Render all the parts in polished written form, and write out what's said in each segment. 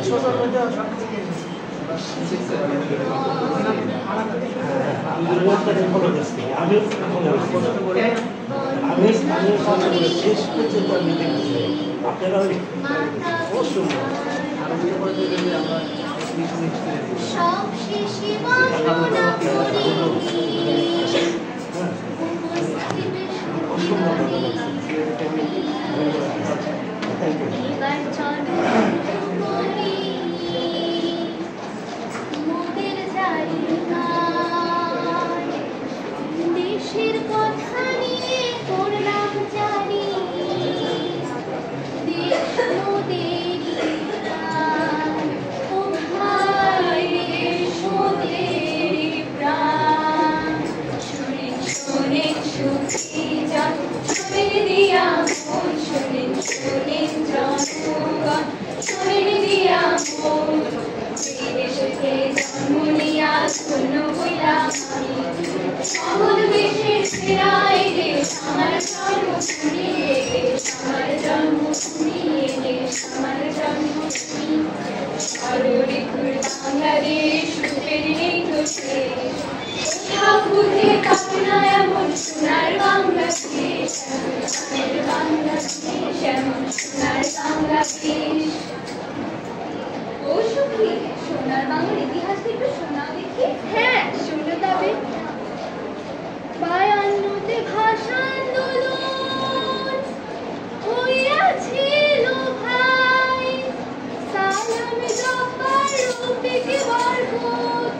শেষ পর্যন্ত আমি দেখতে আপনারা অসম্ভব সব শেষে বাসনা করি এবার চলো করি মোদের জায়গায় দেশের কথা নিয়ে করলাম জানি দেশ মোদের ও ভাই দেশ মোদের প্রাণ শরীর শরীর সুখী জন শরীর দিয়া মন শরীর শরীর জনগণ শরীর দিয়া মন এই দেশকে জন্ম নিয়া ধন্য হইলাম আমি সকল দেশের সেরা এই দেশ আমার জন্মভূমি এই দেশ আমার জন্মভূমি এই দেশ আমার জন্মভূমি সররিপুর বাংলাদেশ রূপের নেই তো শেষ কোথাও খুঁজে পাবে না এমন সোনার বাংলাদেশ সোনার বাংলাদেশ এমন সোনার বাংলাদেশ ও সখী সোনার বাংলার ইতিহাস একটু শোনাও দেখি হ্যাঁ শুনে তবে 52তে ভাষা আন্দোলন হইয়াছিল ভাই সালাম জফর রফিক বরকত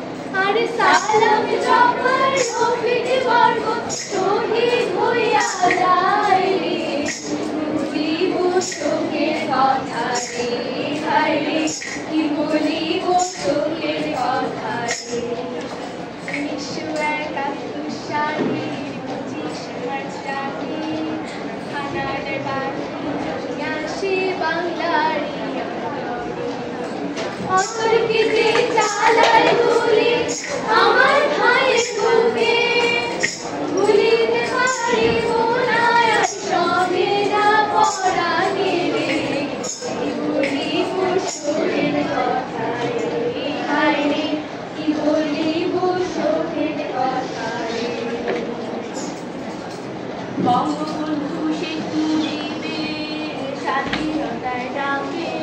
আরে সালাম জফর রফিক বরকত শহীদ হইয়া যায় রে বলিব শোকের কথা রে হায় রে কি বলিব শোকের কথা রে 1971 সালের 25 মার্চ রাতে কানাডার বাড়ি আসে বাংলার অতর্কিতে চালায় গুলি আমার ভাইয়ের বুকে ভুলিতে পারিব না সবেরা পরাণে রে কি বলিব শোকের কথা রে হায় রে কি বলিব শোকের কথা রে বঙ্গবন্ধু শেখ মুজিবের স্বাধীনতার ডাকে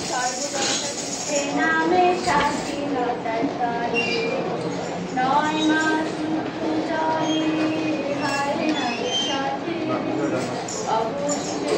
সর্বদা নামে স্বাধীনতার তরে 9 মাস চলে হারে নামের সাথে অবশ্যই